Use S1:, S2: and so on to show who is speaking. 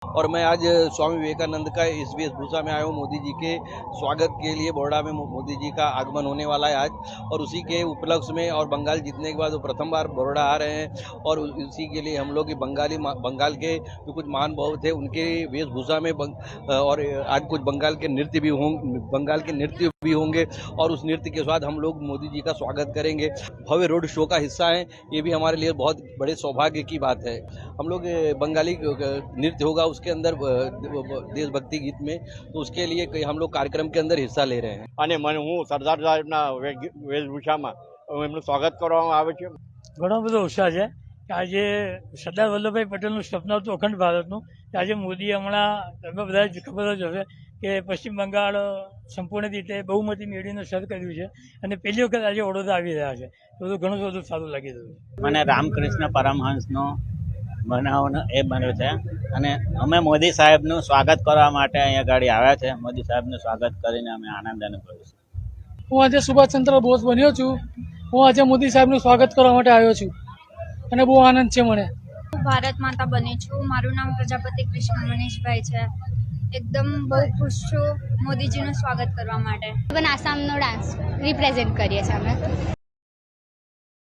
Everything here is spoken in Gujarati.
S1: और मैं आज स्वामी विवेकानंद का इस वेशभूषा में आया हूँ। मोदी जी के स्वागत के लिए बड़ौदा में मोदी जी का आगमन होने वाला है आज, और उसी के उपलक्ष्य में और बंगाल जीतने के बाद वो प्रथम बार बड़ौदा आ रहे हैं, और उसी के लिए हम लोग बंगाल के जो कुछ महान भाव थे उनके वेशभूषा में और आज कुछ बंगाल के नृत्य भी होंगे और उस नृत्य के साथ हम लोग मोदी जी का स्वागत करेंगे। भव्य रोड शो का हिस्सा है, ये भी हमारे लिए बहुत बड़े सौभाग्य की बात है। हम लोग बंगाली नृत्य होगा उसके अंदर देशभक्ति गीत में, तो उसके लिए हम लोग कार्यक्रम के अंदर हिस्सा ले रहे हैं।
S2: અને મને હું સરદાર સાહેબના વેશભૂષામાં એમનું સ્વાગત કરવામાં આવે છે।
S3: ઘણો બધો ઉત્સાહ છે કે આજે સરદાર વલ્લભભાઈ પટેલનું સપનું હતું અખંડ ભારતનું, આજે મોદીએ હમણાં તમે બધા જ ખબર જ હશે કે પશ્ચિમ બંગાળ સંપૂર્ણ રીતે બહુમતી મેળવીને સર કર્યું છે અને પહેલી વખત આજે વડોદરા આવી રહ્યા છે, તો ઘણું બધું સારું લાગી રહ્યું છે।
S4: મને રામકૃષ્ણ પરમહંસનો બનાવનો એ બન્યો છે અને અમે મોદી સાહેબનું સ્વાગત કરવા માટે અહીંયા ગાડી આવ્યા છે। મોદી સાહેબનું સ્વાગત કરીને અમે આનંદ અનુભવીશું।
S5: હું આજે સુભાષચંદ્ર બોઝ બન્યો છું। હું આજે મોદી સાહેબનું સ્વાગત કરવા માટે આવ્યો છું અને બહુ આનંદ છે મને।
S6: હું ભારત માતા બની છું। મારું નામ પ્રજાપતિ કૃષ્ણ મનીષભાઈ છે। એકદમ બહુ ખુશ છું મોદીજીનું સ્વાગત કરવા માટે।
S7: આસામનો ડાન્સ રિપ્રેઝેન્ટ કરીએ છીએ અમે।